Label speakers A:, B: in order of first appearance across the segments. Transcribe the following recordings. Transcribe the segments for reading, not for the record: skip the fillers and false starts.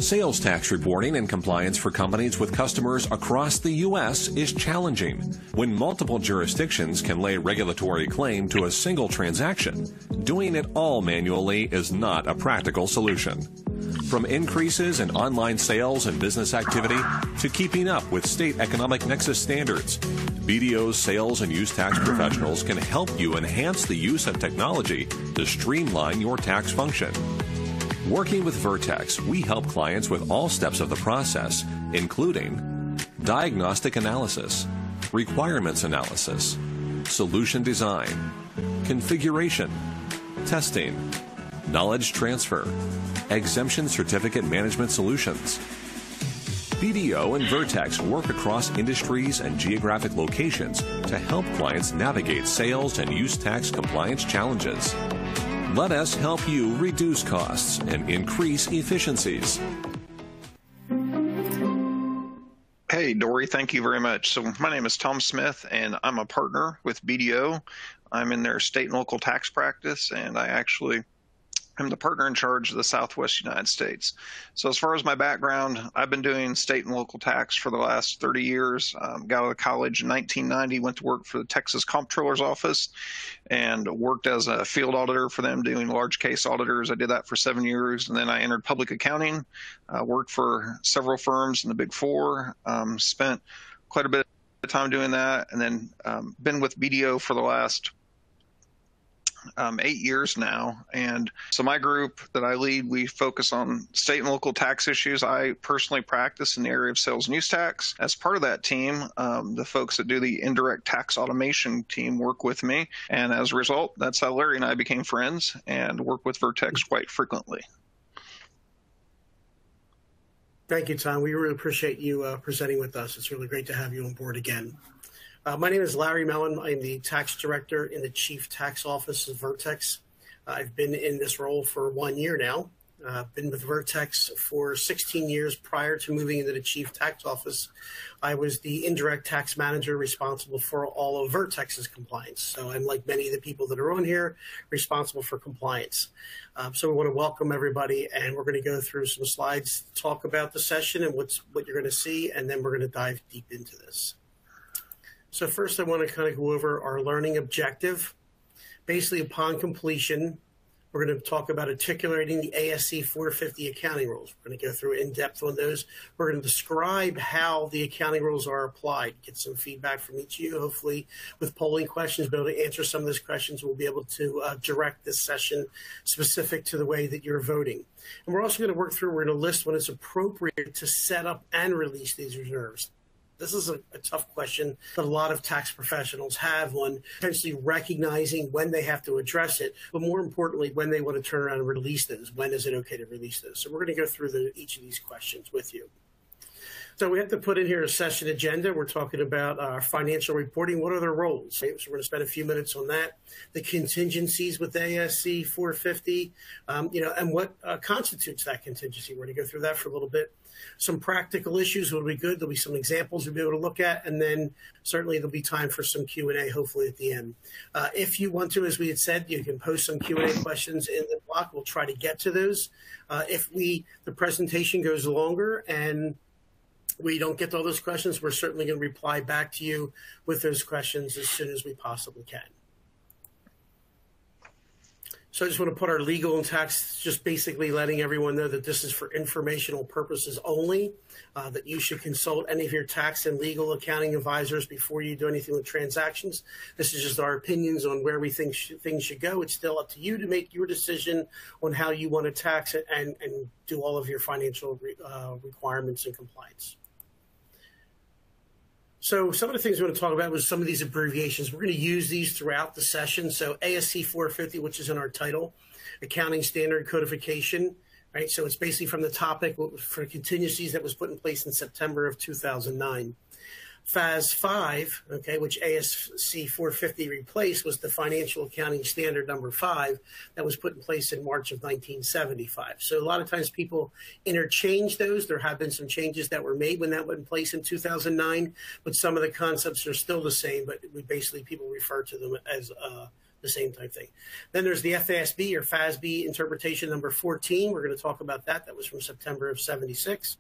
A: Sales tax reporting and compliance for companies with customers across the U.S. is challenging. When multiple jurisdictions can lay regulatory claim to a single transaction, doing it all manually is not a practical solution. From increases in online sales and business activity to keeping up with state economic nexus standards, BDO's sales and use tax professionals can help you enhance the use of technology to streamline your tax function. Working with Vertex, we help clients with all steps of the process, including diagnostic analysis, requirements analysis, solution design, configuration, testing, knowledge transfer, exemption certificate management solutions. BDO and Vertex work across industries and geographic locations to help clients navigate sales and use tax compliance challenges. Let us help you reduce costs and increase efficiencies.
B: Hey, Dory, thank you very much. So my name is Tom Smith, and I'm a partner with BDO. I'm in their state and local tax practice, and I actually am the partner in charge of the Southwest United States. So as far as my background, I've been doing state and local tax for the last 30 years. Got out of college in 1990, went to work for the Texas Comptroller's Office and worked as a field auditor for them doing large case auditors. I did that for 7 years, and then I entered public accounting, worked for several firms in the Big Four, spent quite a bit of time doing that, and then been with BDO for the last 8 years now. And so my group that I lead, we focus on state and local tax issues. I personally practice in the area of sales and use tax. As part of that team, the folks that do the indirect tax automation team work with me. And as a result, that's how Larry and I became friends and work with Vertex quite frequently.
C: Thank you, Tom. We really appreciate you presenting with us. It's really great to have you on board again. My name is Larry Mellon. I'm the tax director in the Chief Tax Office of Vertex. I've been in this role for 1 year now. Been with Vertex for 16 years prior to moving into the Chief Tax Office. I was the indirect tax manager responsible for all of Vertex's compliance. So I'm, like many of the people that are on here, responsible for compliance. So we want to welcome everybody, and we're going to go through some slides, talk about the session and what you're going to see, and then we're going to dive deep into this. So first, I want to kind of go over our learning objective. Basically, upon completion, we're going to talk about articulating the ASC 450 accounting rules. We're going to go through in depth on those. We're going to describe how the accounting rules are applied, get some feedback from each of you, hopefully with polling questions, be able to answer some of those questions. We'll be able to direct this session specific to the way that you're voting. And we're also going to work through, we're going to list when it's appropriate to set up and release these reserves. This is a tough question that a lot of tax professionals have on potentially recognizing when they have to address it, but more importantly, when they want to turn around and release those. When is it okay to release those? So we're going to go through each of these questions with you. So we have to put in here a session agenda. We're talking about our financial reporting. What are their roles? So we're going to spend a few minutes on that. The contingencies with ASC 450, and what constitutes that contingency. We're going to go through that for a little bit. Some practical issues will be good. There'll be some examples we'll be able to look at, and then certainly there'll be time for some Q&A, hopefully at the end. If you want to, as we had said, you can post some Q&A questions in the block. We'll try to get to those. If the presentation goes longer and we don't get to all those questions, we're certainly going to reply back to you with those questions as soon as we possibly can. So I just want to put our legal and tax, just basically letting everyone know that this is for informational purposes only, that you should consult any of your tax and legal accounting advisors before you do anything with transactions. This is just our opinions on where we think things should go. It's still up to you to make your decision on how you want to tax it and do all of your financial requirements and compliance. So some of the things we're going to talk about was some of these abbreviations. We're going to use these throughout the session. So ASC 450, which is in our title, Accounting Standard Codification, right? So it's basically from the topic for contingencies that was put in place in September of 2009. FAS 5, okay, which ASC 450 replaced, was the Financial Accounting Standard number 5 that was put in place in March of 1975. So a lot of times people interchange those. There have been some changes that were made when that went in place in 2009, but some of the concepts are still the same, but we basically, people refer to them as the same type thing. Then there's the FASB or FASB interpretation number 14. We're going to talk about that. That was from September of 76.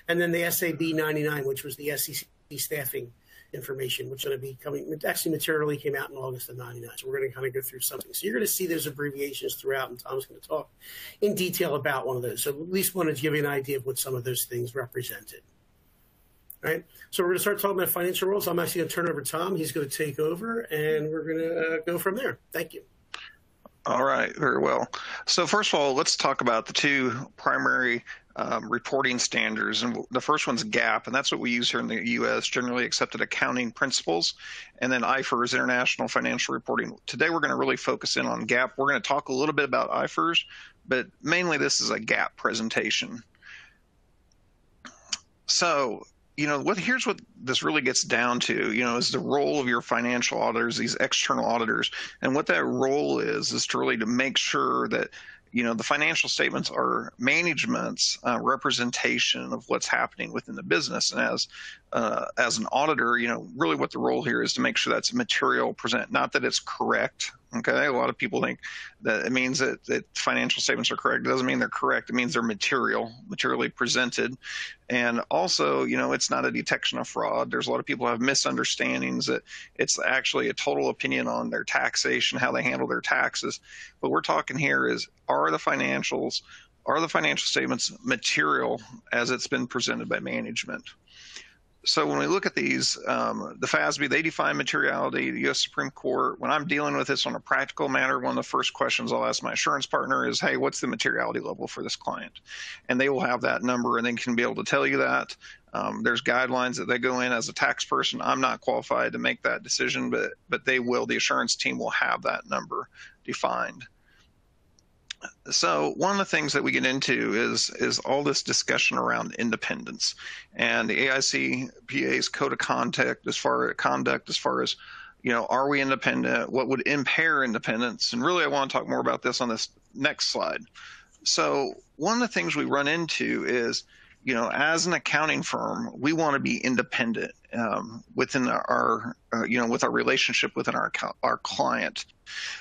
C: And then the SAB 99, which was the SEC staffing information, which is going to be coming, actually materially came out in August of 99. So we're going to kind of go through something. So you're going to see those abbreviations throughout, and Tom's going to talk in detail about one of those. So at least wanted to give you an idea of what some of those things represented. All right. So we're going to start talking about financial rules. I'm actually going to turn over to Tom. He's going to take over, and we're going to go from there. Thank you.
B: All right. Very well. So first of all, let's talk about the two primary reporting standards. And the first one's GAAP, and that's what we use here in the U.S., Generally Accepted Accounting Principles. And then IFRS, International Financial Reporting. Today, we're going to really focus in on GAAP. We're going to talk a little bit about IFRS, but mainly this is a GAAP presentation. So, here's what this really gets down to, is the role of your financial auditors, these external auditors. And what that role is to really to make sure that, the financial statements are management's representation of what's happening within the business. And as an auditor, really what the role here is to make sure that's material present, not that it's correct. Okay. A lot of people think that it means that financial statements are correct. It doesn't mean they're correct. It means they're materially presented. And also, it's not a detection of fraud. There's a lot of people who have misunderstandings that it's actually a total opinion on their taxation, how they handle their taxes. What we're talking here is, are the financial statements material as it's been presented by management? So when we look at these, the FASB, they define materiality, the U.S. Supreme Court. When I'm dealing with this on a practical matter, one of the first questions I'll ask my insurance partner is, hey, what's the materiality level for this client? And they will have that number, and they can be able to tell you that. There's guidelines that they go in. As a tax person, I'm not qualified to make that decision, but they will. The assurance team will have that number defined. So one of the things that we get into is all this discussion around independence, and the AICPA's code of conduct as far as, are we independent? What would impair independence? And really, I want to talk more about this on this next slide. So one of the things we run into is, as an accounting firm, we want to be independent within our, with our relationship within our client.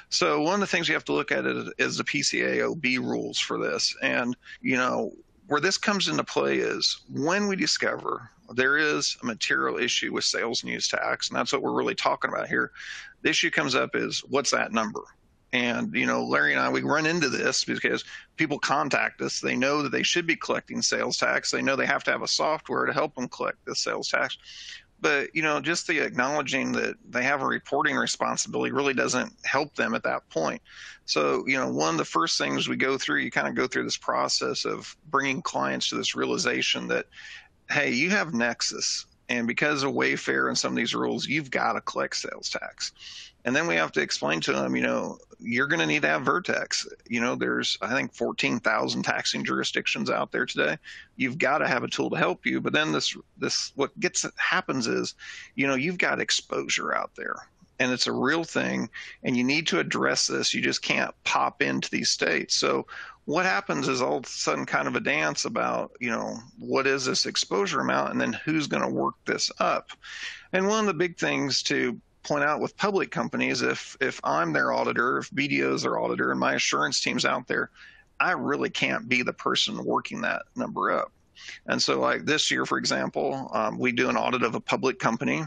B: So one of the things you have to look at is the PCAOB rules for this. And, where this comes into play is when we discover there is a material issue with sales and use tax, and that's what we're really talking about here. The issue comes up is, what's that number? And, Larry and I, we run into this because people contact us. They know that they should be collecting sales tax. They know they have to have a software to help them collect the sales tax. But, just the acknowledging that they have a reporting responsibility really doesn't help them at that point. So, one of the first things we go through, you kind of go through this process of bringing clients to this realization that, hey, you have Nexus. And because of Wayfair and some of these rules, you've got to collect sales tax. And then we have to explain to them, you're going to need to have Vertex. There's, I think, 14,000 taxing jurisdictions out there today. You've got to have a tool to help you. But then what happens is, you've got exposure out there. And it's a real thing. And you need to address this. You just can't pop into these states. So what happens is all of a sudden kind of a dance about, what is this exposure amount? And then who's going to work this up? And one of the big things to point out with public companies, if I'm their auditor, if BDO is their auditor, and my assurance team's out there, I really can't be the person working that number up. And so like this year, for example, we do an audit of a public company,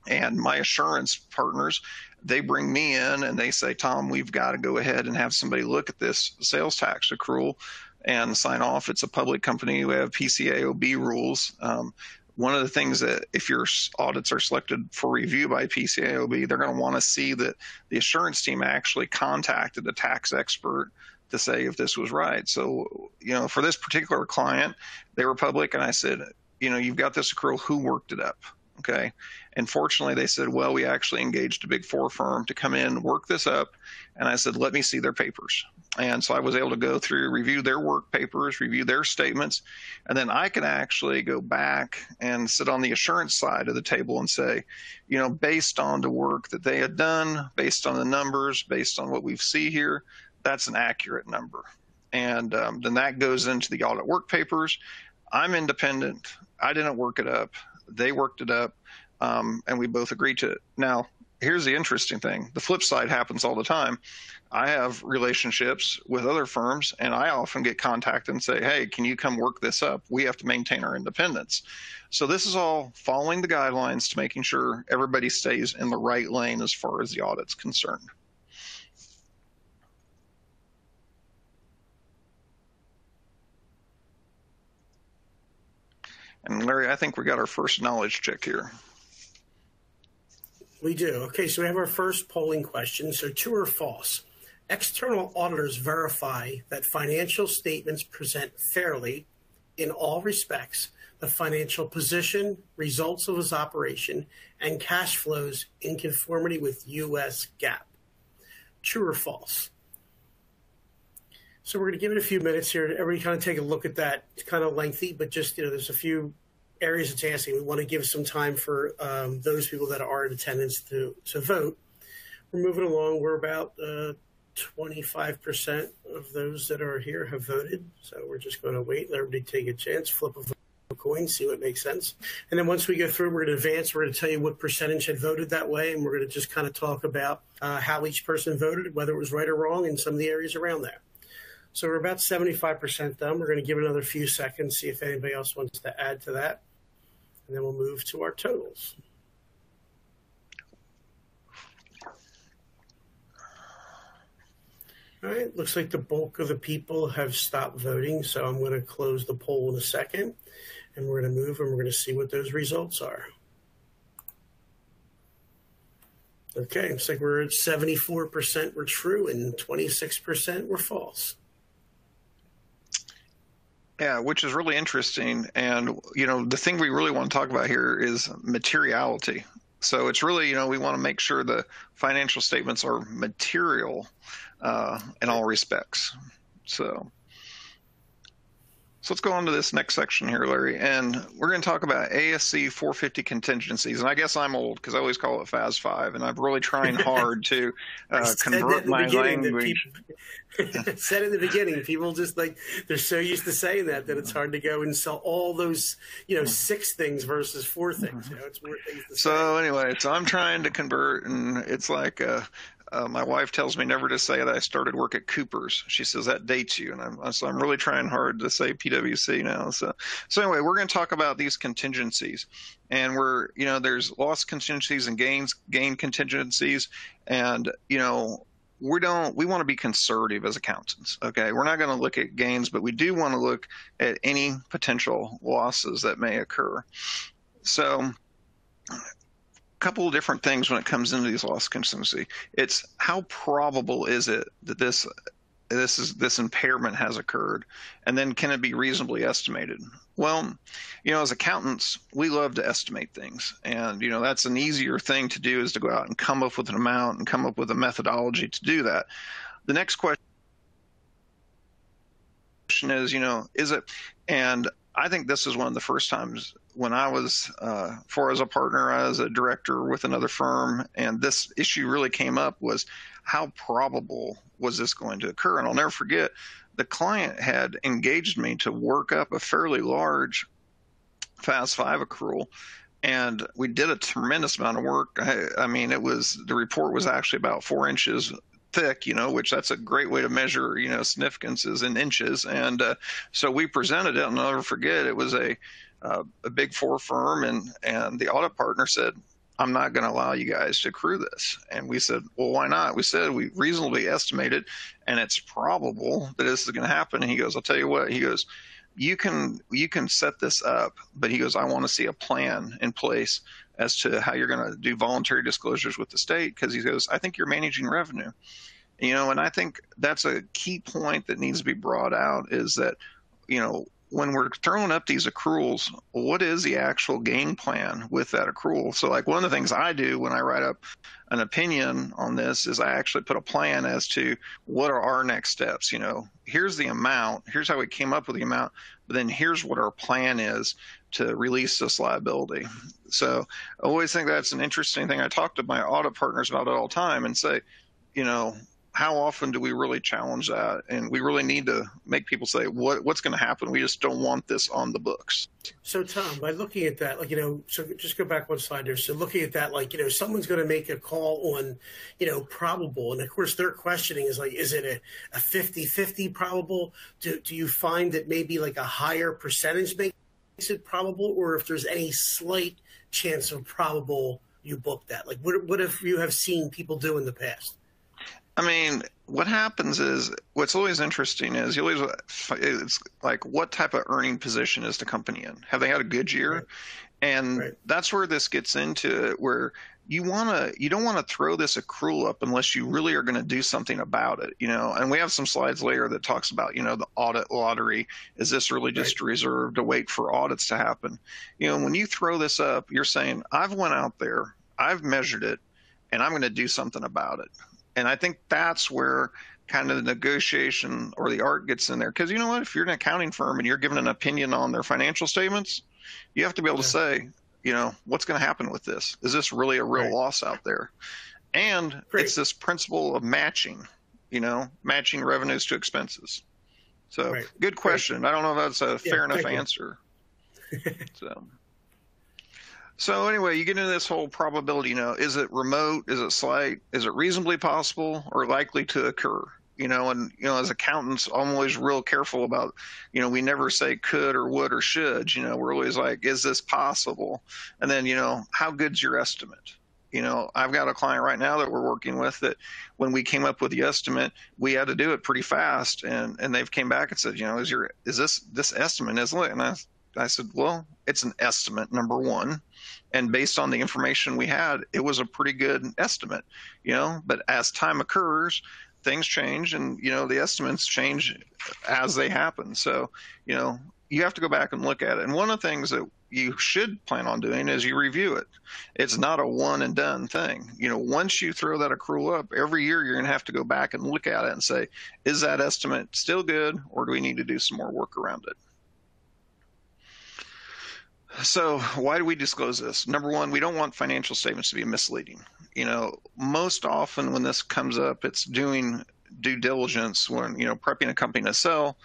B: and my assurance partners, they bring me in and they say, Tom, we've got to go ahead and have somebody look at this sales tax accrual and sign off. It's a public company. We have PCAOB rules. One of the things that if your audits are selected for review by PCAOB, they're going to want to see that the assurance team actually contacted the tax expert to say if this was right. So, for this particular client, they were public, and I said, you've got this accrual, who worked it up? Okay. And fortunately, they said, well, we actually engaged a Big Four firm to come in, work this up. And I said, let me see their papers. And so I was able to go through, review their work papers, review their statements. And then I can actually go back and sit on the assurance side of the table and say, based on the work that they had done, based on the numbers, based on what we see here, that's an accurate number. And then that goes into the audit work papers. I'm independent. I didn't work it up. They worked it up, and we both agreed to it. Now, here's the interesting thing. The flip side happens all the time. I have relationships with other firms, and I often get contacted and say, hey, can you come work this up? We have to maintain our independence. So this is all following the guidelines to making sure everybody stays in the right lane as far as the audit's concerned. And Larry, I think we got our first knowledge check here.
C: We do. Okay, so we have our first polling question. So true or false? External auditors verify that financial statements present fairly, in all respects, the financial position, results of his operation, and cash flows in conformity with U.S. GAAP. True or false? So we're going to give it a few minutes here. Everybody kind of take a look at that. It's kind of lengthy, but just, there's a few areas it's asking. We want to give some time for those people that are in attendance to vote. We're moving along. We're about 25% of those that are here have voted. So we're just going to wait, let everybody take a chance, flip a coin, see what makes sense. And then once we go through, we're going to advance. We're going to tell you what percentage had voted that way, and we're going to just kind of talk about how each person voted, whether it was right or wrong, and some of the areas around there. So we're about 75% done. We're going to give it another few seconds, see if anybody else wants to add to that. And then we'll move to our totals. All right, looks like the bulk of the people have stopped voting, so I'm going to close the poll in a second, and we're going to move and we're going to see what those results are. Okay, looks like we're at 74% were true and 26% were false.
B: Yeah, which is really interesting. And, the thing we really want to talk about here is materiality. So it's really, we want to make sure the financial statements are material in all respects. So let's go on to this next section here, Larry. And we're going to talk about ASC 450 contingencies. And I guess I'm old because I always call it FAS 5. And I'm really trying hard to convert my language.
C: Said in the beginning, people just they're so used to saying that it's hard to go and sell all those, 6 things versus 4 things. It's more things to say.
B: So anyway, I'm trying to convert, and it's like my wife tells me never to say that I started work at Cooper's. She says that dates you, and I'm really trying hard to say PwC now. So anyway, we're going to talk about these contingencies, and there's loss contingencies and gain contingencies, and we want to be conservative as accountants. Okay, we're not going to look at gains, but we do want to look at any potential losses that may occur. So couple of different things when it comes into these loss contingency. It's how probable is it that this impairment has occurred, and then can it be reasonably estimated? Well, as accountants, we love to estimate things, and that's an easier thing to do, is to go out and come up with an amount and come up with a methodology to do that. The next question is, is it? And I think this is one of the first times when I was, as a partner, I was a director with another firm, and this issue really came up, was how probable was this going to occur? And I'll never forget, the client had engaged me to work up a fairly large FAS 5 accrual, and we did a tremendous amount of work. The report was actually about 4 inches thick, which that's a great way to measure, significance is in inches. And so we presented it, and I'll never forget, it was a Big 4 firm, and the audit partner said, I'm not going to allow you guys to accrue this. And we said, well, why not? We said, we reasonably estimated, and it's probable that this is going to happen. And he goes, I'll tell you what, he goes, you can set this up, but he goes, I want to see a plan in place as to how you're going to do voluntary disclosures with the state, because he goes, I think you're managing revenue. And I think that's a key point that needs to be brought out, is that, when we're throwing up these accruals, what is the actual game plan with that accrual? So one of the things I do when I write up an opinion on this is I actually put a plan as to what are our next steps. Here's the amount, here's how we came up with the amount, but then here's what our plan is to release this liability. So I always think that's an interesting thing. I talk to my audit partners about it all the time and say, how often do we really challenge that? And we really need to make people say, what's going to happen? We just don't want this on the books.
C: So Tom, by looking at that, like, so just go back one slide there. So looking at that, like, someone's going to make a call on, probable. And of course their questioning is like, is it a 50-50 probable? Do you find that maybe like a higher percentage makes it probable, or if there's any slight chance of probable, you book that? Like, what if you have seen people do in the past?
B: I mean, what happens is, what's always interesting is it's like, what type of earning position is the company in? Have they had a good year?
C: Right.
B: And that's where this gets into it, where you don't want to throw this accrual up unless you really are going to do something about it, and we have some slides later that talks about, the audit lottery. Is this really just reserved to wait for audits to happen? When you throw this up, you're saying, I've went out there, I've measured it, and I'm going to do something about it. And I think that's where kind of the negotiation or the art gets in there. Because you know what? If you're an accounting firm and you're giving an opinion on their financial statements, you have to be able to say, what's going to happen with this? Is this really a real loss out there? And it's this principle of matching, matching revenues to expenses. So good question. I don't know if that's a fair enough answer. So anyway, you get into this whole probability, is it remote? Is it slight? Is it reasonably possible or likely to occur? And as accountants, I'm always real careful about, we never say could or would or should, we're always like, is this possible? And then, how good's your estimate? I've got a client right now that we're working with that when we came up with the estimate, we had to do it pretty fast. And they've came back and said, is this estimate, isn't it? And I said, well, it's an estimate, number one. And based on the information we had, it was a pretty good estimate, but as time occurs, things change and, the estimates change as they happen. So, you have to go back and look at it. And one of the things that you should plan on doing is you review it. It's not a one and done thing. Once you throw that accrual up, every year you're going to have to go back and look at it and say, is that estimate still good, or do we need to do some more work around it? So why do we disclose this? Number one, we don't want financial statements to be misleading. Most often when this comes up, it's doing due diligence when, prepping a company to sell.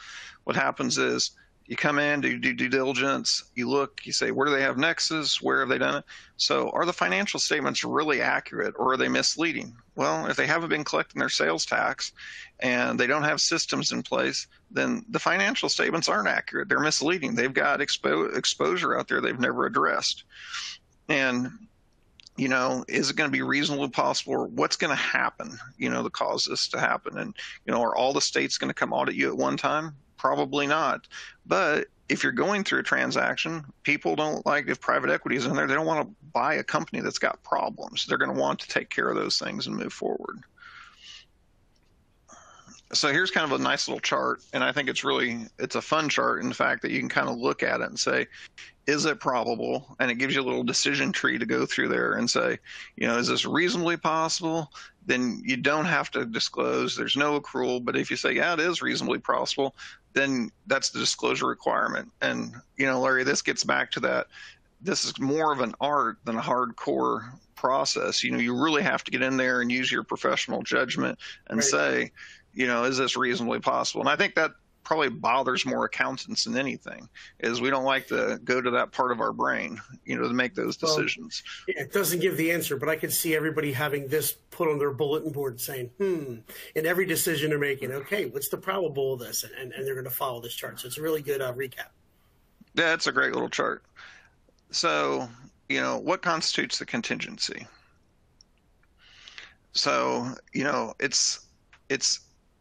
B: What happens is you come in, do due diligence, you look, you say, where do they have nexus? Where have they done it? So are the financial statements really accurate, or are they misleading? Well, if they haven't been collecting their sales tax and they don't have systems in place, then the financial statements aren't accurate. They're misleading. They've got exposure out there they've never addressed. And, is it going to be reasonably possible, or what's going to happen, to cause this to happen? And, are all the states going to come audit you at one time? Probably not. But if you're going through a transaction, people don't like, if private equity is in there, they don't want to buy a company that's got problems. They're going to want to take care of those things and move forward. So here's kind of a nice little chart, and I think it's a fun chart in the fact that you can kind of look at it and say, is it probable? And it gives you a little decision tree to go through there and say, is this reasonably possible? Then you don't have to disclose. There's no accrual. But if you say, yeah, it is reasonably possible, then that's the disclosure requirement. And, Larry, this gets back to that. This is more of an art than a hardcore process. You really have to get in there and use your professional judgment and say, is this reasonably possible? And I think that probably bothers more accountants than anything, is we don't like to go to that part of our brain, to make those decisions.
C: Well, it doesn't give the answer, but I could see everybody having this put on their bulletin board saying, in every decision they're making, okay, what's the probable of this? And they're going to follow this chart. So it's a really good recap.
B: Yeah, it's a great little chart. So, what constitutes the contingency? So, it's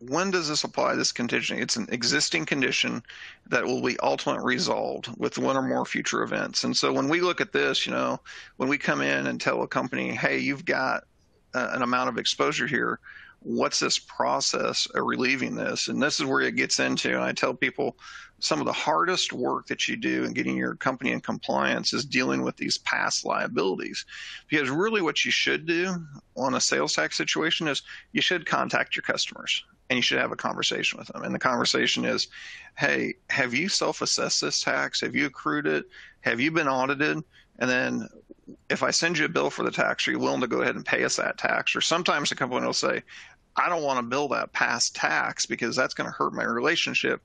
B: when does this apply, this contingency? It's an existing condition that will be ultimately resolved with one or more future events. And so when we look at this, when we come in and tell a company, hey, you've got an amount of exposure here, what's this process of relieving this? And this is where it gets into, and I tell people, some of the hardest work that you do in getting your company in compliance is dealing with these past liabilities. Because really what you should do on a sales tax situation is you should contact your customers and you should have a conversation with them. And the conversation is, hey, have you self-assessed this tax? Have you accrued it? Have you been audited? And then if I send you a bill for the tax, are you willing to go ahead and pay us that tax? Or sometimes the company will say, I don't want to bill that past tax because that's going to hurt my relationship.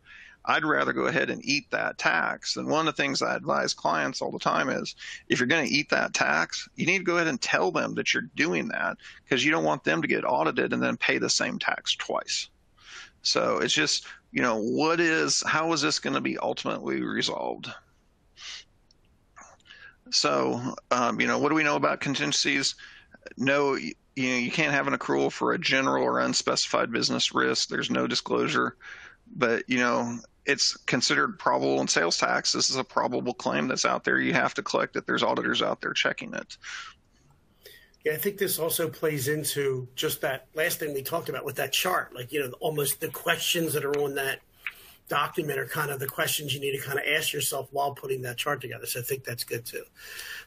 B: I'd rather go ahead and eat that tax. And one of the things I advise clients all the time is, if you're going to eat that tax, you need to go ahead and tell them that you're doing that, because you don't want them to get audited and then pay the same tax twice. So it's just, how is this going to be ultimately resolved? So, what do we know about contingencies? No, you can't have an accrual for a general or unspecified business risk. There's no disclosure, but, it's considered probable in sales tax. This is a probable claim that's out there. You have to collect it. There's auditors out there checking it.
C: Yeah, I think this also plays into just that last thing we talked about with that chart. Like, almost the questions that are on that document are kind of the questions you need to kind of ask yourself while putting that chart together. So I think that's good too.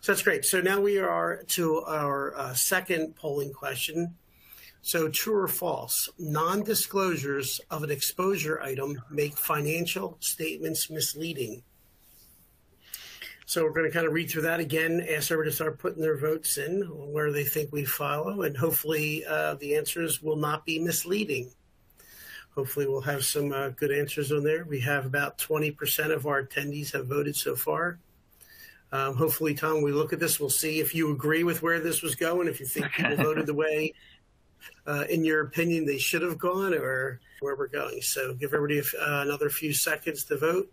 C: So that's great. So now we are to our second polling question. So true or false, non-disclosures of an exposure item make financial statements misleading. So we're going to kind of read through that again, ask everybody to start putting their votes in where they think we follow, and hopefully the answers will not be misleading. Hopefully we'll have some good answers on there. We have about 20% of our attendees have voted so far. Hopefully, Tom, when we look at this, we'll see if you agree with where this was going, if you think people voted the way, in your opinion, they should have gone, or where we're going. So give everybody another few seconds to vote.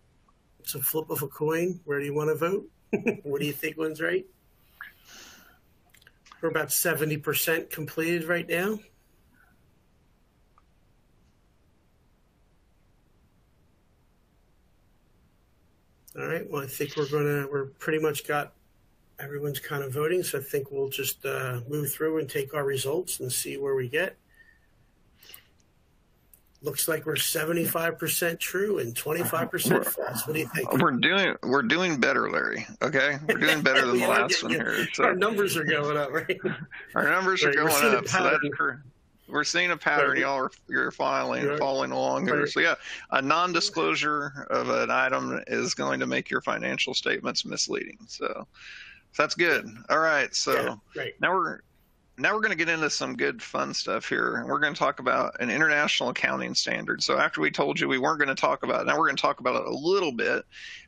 C: It's a flip of a coin. Where do you want to vote? What do you think one's right? We're about 70% completed right now. All right. Well, I think we're pretty much got everyone's kind of voting. So I think we'll just move through and take our results and see where we get. Looks like we're 75% true and 25% false. What do you think?
B: We're doing better, Larry. Okay, we're doing better than the last one here. So
C: our numbers are going up, right?
B: Our numbers are going up. So that's we're seeing a pattern.
C: Right.
B: You're following along here. Right. So yeah, a non-disclosure of an item is going to make your financial statements misleading. So that's good. All right. So now we're going to get into some good fun stuff here. We're going to talk about an international accounting standard. So after we told you we weren't going to talk about it, now we're going to talk about it a little bit.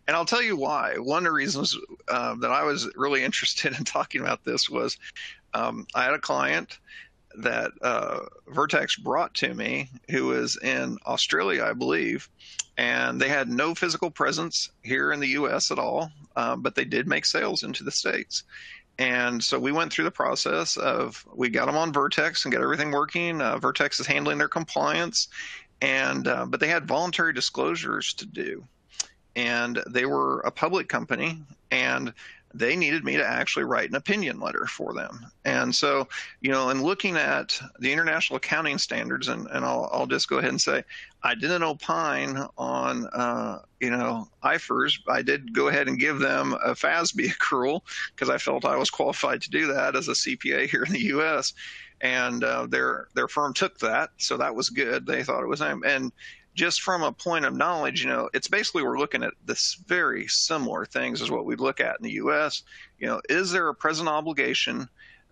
B: And I'll tell you why. One of the reasons that I was really interested in talking about this was I had a client that Vertex brought to me who was in Australia, I believe, and they had no physical presence here in the U.S. at all, but they did make sales into the States. And so we went through the process of, we got them on Vertex and got everything working. Vertex is handling their compliance, and but they had voluntary disclosures to do. And they were a public company, and they needed me to actually write an opinion letter for them. And so, in looking at the international accounting standards, and I'll just go ahead and say, I didn't opine on, IFRS. I did go ahead and give them a FASB accrual because I felt I was qualified to do that as a CPA here in the U.S. And their firm took that, so that was good. They thought it was, and just from a point of knowledge, it's basically we're looking at this very similar things as what we look at in the U.S. Is there a present obligation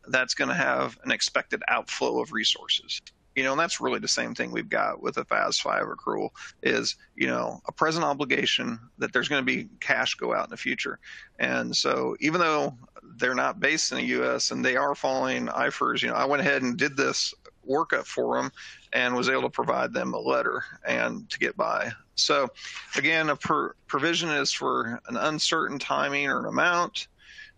B: that's going to have an expected outflow of resources? And that's really the same thing we've got with a FAS 5 accrual is, a present obligation that there's going to be cash go out in the future. And so even though they're not based in the U.S. and they are following IFRS, I went ahead and did this workup for them and was able to provide them a letter and to get by. So again, a provision is for an uncertain timing or an amount.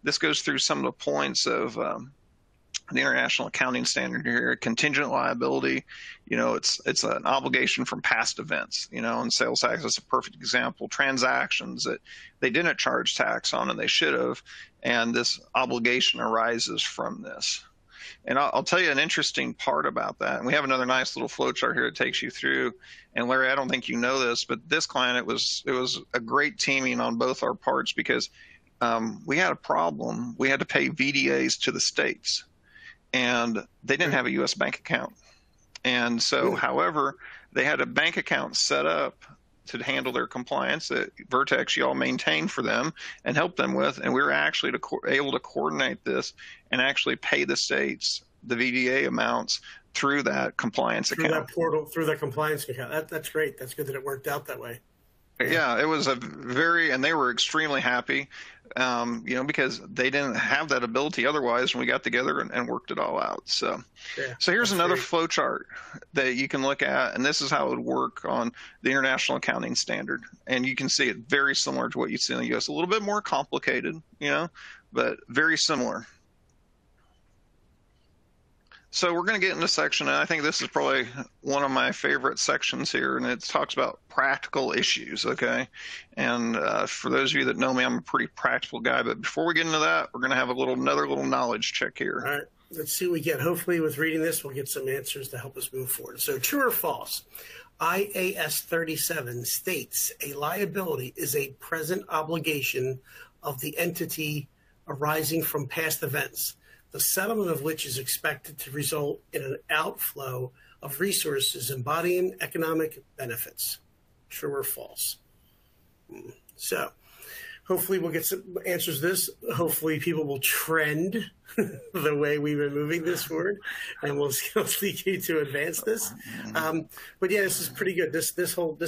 B: This goes through some of the points of the international accounting standard here. Contingent liability, it's an obligation from past events, and sales tax is a perfect example. Transactions that they didn't charge tax on and they should have, and this obligation arises from this. And I'll tell you an interesting part about that. And we have another nice little flow chart here that takes you through. And Larry, I don't think you know this, but this client, it was a great teaming on both our parts because we had a problem. We had to pay VDAs to the states, and they didn't have a U.S. bank account. And so, however, they had a bank account set up to handle their compliance that Vertex y'all maintained for them and help them with. And we were actually able to coordinate this and actually pay the states the VDA amounts through that compliance
C: through
B: account.
C: that portal, through that compliance account. That's great. That's good that it worked out that way.
B: Yeah, it was and they were extremely happy, because they didn't have that ability otherwise when we got together and worked it all out. So here's another flow chart that you can look at, and this is how it would work on the International Accounting Standard. And you can see it very similar to what you see in the U.S. A little bit more complicated, but very similar. So we're going to get into section, and I think this is probably one of my favorite sections here, and it talks about practical issues, okay? And for those of you that know me, I'm a pretty practical guy, but before we get into that, we're going to have another little knowledge check here.
C: All right, let's see what we get. Hopefully with reading this, we'll get some answers to help us move forward. So true or false? IAS 37 states a liability is a present obligation of the entity arising from past events, the settlement of which is expected to result in an outflow of resources embodying economic benefits. True or false? So hopefully we'll get some answers to this. Hopefully people will trend the way we've been moving this forward, and we'll lead you to advance this. But yeah, this is pretty good. This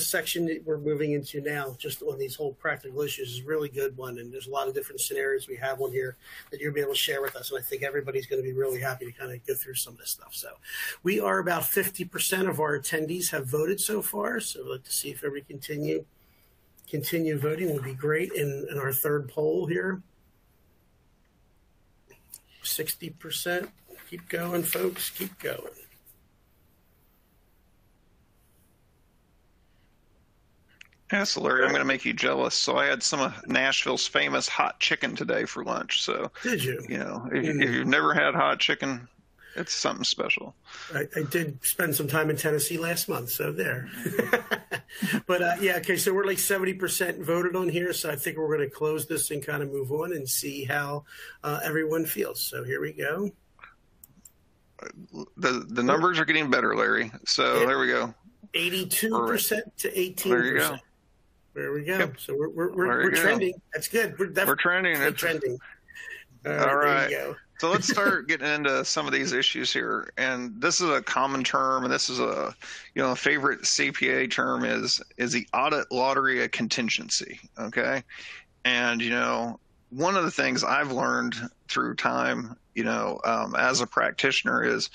C: section that we're moving into now, just on these whole practical issues, is a really good one. And there's a lot of different scenarios we have on here that you'll be able to share with us. And I think everybody's going to be really happy to kind of go through some of this stuff. So we are about 50% of our attendees have voted so far. So I'd like to see if everybody continue voting would be great in our third poll here. 60%. Keep going, folks. Keep going.
B: Yeah, so Larry, I'm going to make you jealous. So I had some of Nashville's famous hot chicken today for lunch. So
C: did you?
B: If you've never had hot chicken, it's something special.
C: I did spend some time in Tennessee last month, so there. But yeah, okay, so we're like 70% voted on here, so I think we're going to close this and kind of move on and see how everyone feels. So here we go.
B: The numbers are getting better, Larry. So there we go.
C: 82% to 18%.
B: There you go.
C: There we go.
B: Yep.
C: So we're trending. That's good. We're
B: trending.
C: It's trending.
B: All right.
C: There you go.
B: So let's start getting into some of these issues here. And this is a common term, and this is a favorite CPA term is the audit lottery a contingency. Okay. And one of the things I've learned through time, as a practitioner is,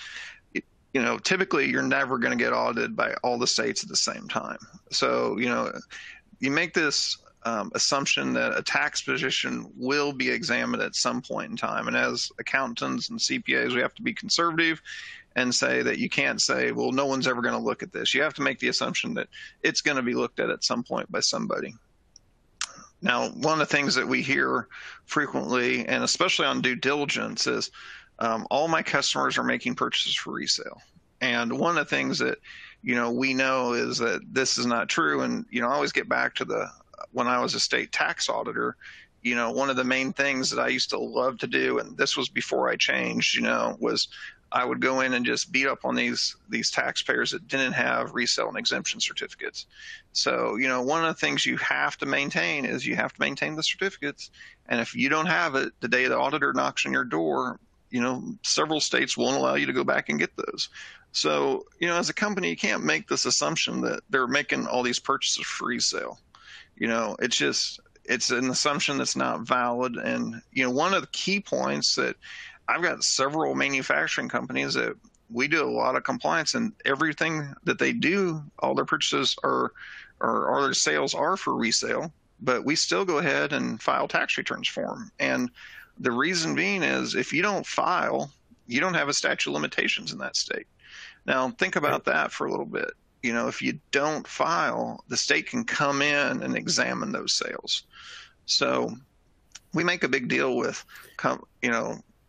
B: typically you're never going to get audited by all the states at the same time. So, you make this assumption that a tax position will be examined at some point in time. And as accountants and CPAs, we have to be conservative and say that you can't say, well, no one's ever going to look at this. You have to make the assumption that it's going to be looked at some point by somebody. Now, one of the things that we hear frequently, and especially on due diligence, is all my customers are making purchases for resale. And one of the things that, we know is that this is not true. And, I always get back to when I was a state tax auditor, one of the main things that I used to love to do, and this was before I changed, was I would go in and just beat up on these taxpayers that didn't have resale and exemption certificates. So, one of the things you have to maintain is you have to maintain the certificates. And if you don't have it, the day the auditor knocks on your door, several states won't allow you to go back and get those. So, as a company, you can't make this assumption that they're making all these purchases for resale. It's an assumption that's not valid. And, one of the key points that I've got several manufacturing companies that we do a lot of compliance, and everything that they do, all their purchases or their sales are for resale, but we still go ahead and file tax returns for them. And the reason being is if you don't file, you don't have a statute of limitations in that state. Now, think about that for a little bit. If you don't file, the state can come in and examine those sales. So we make a big deal with,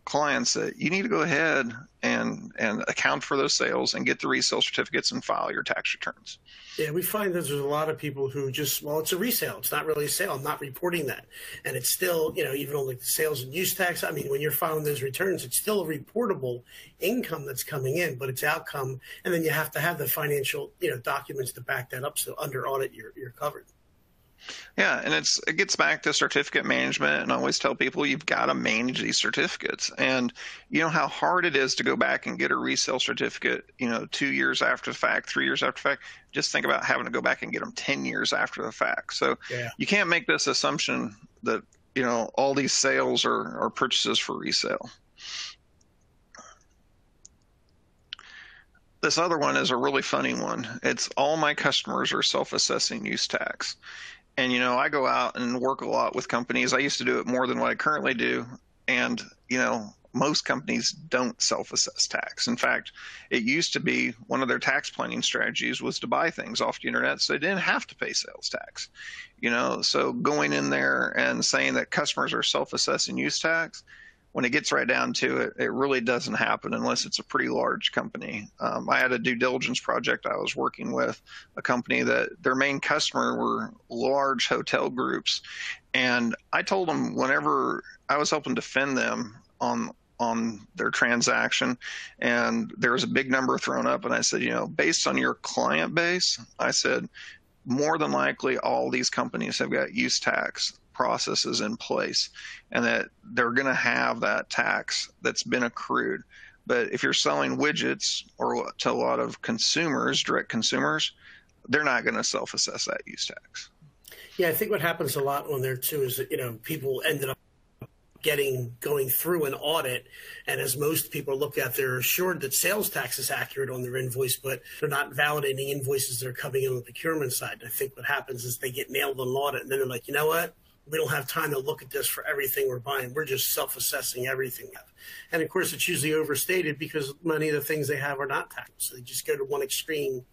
B: clients that you need to go ahead and account for those sales and get the resale certificates and file your tax returns.
C: Yeah, we find that there's a lot of people who just, it's a resale. It's not really a sale. I'm not reporting that. And it's still, even on like the sales and use tax, when you're filing those returns, it's still a reportable income that's coming in, but it's outcome. And then you have to have the financial, documents to back that up. So under audit, you're covered.
B: Yeah, and it gets back to certificate management, and I always tell people you've got to manage these certificates. And you know how hard it is to go back and get a resale certificate, 2 years after the fact, 3 years after the fact. Just think about having to go back and get them 10 years after the fact. So
C: Yeah.
B: you can't make this assumption that, all these sales are purchases for resale. This other one is a really funny one. It's all my customers are self-assessing use tax. And, I go out and work a lot with companies. I used to do it more than what I currently do. And, most companies don't self-assess tax. In fact, it used to be one of their tax planning strategies was to buy things off the internet so they didn't have to pay sales tax. So going in there and saying that customers are self-assessing use tax, when it gets right down to it, it really doesn't happen unless it's a pretty large company. I had a due diligence project I was working with, a company that their main customer were large hotel groups. And I told them whenever I was helping defend them on their transaction, and there was a big number thrown up, and I said, based on your client base, I said, more than likely all these companies have got use tax processes in place, and that they're going to have that tax that's been accrued. But if you're selling widgets or to a lot of consumers, direct consumers, they're not going to self-assess that use tax.
C: Yeah, I think what happens a lot on there too is that, people ended up going through an audit, and as most people look at, they're assured that sales tax is accurate on their invoice, but they're not validating invoices that are coming in on the procurement side. I think what happens is they get nailed on an audit, and then they're like, you know what? We don't have time to look at this for everything we're buying. We're just self-assessing everything. And of course, it's usually overstated because many of the things they have are not taxed. So they just go to one extreme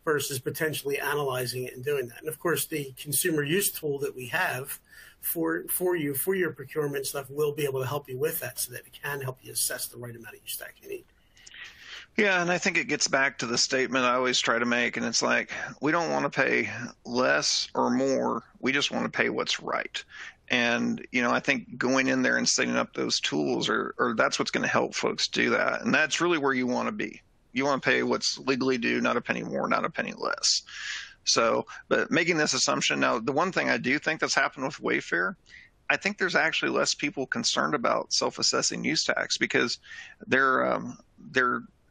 C: versus potentially analyzing it and doing that. And of course, the consumer use tool that we have for you, for your procurement stuff, will be able to help you with that so that it can help you assess the right amount of use tax you need.
B: Yeah, and I think it gets back to the statement I always try to make, and it's like, we don't want to pay less or more. We just want to pay what's right. And, I think going in there and setting up those tools or that's what's going to help folks do that. And that's really where you want to be. You want to pay what's legally due, not a penny more, not a penny less. So, but making this assumption, now, the one thing I do think that's happened with Wayfair, I think there's actually less people concerned about self-assessing use tax because they're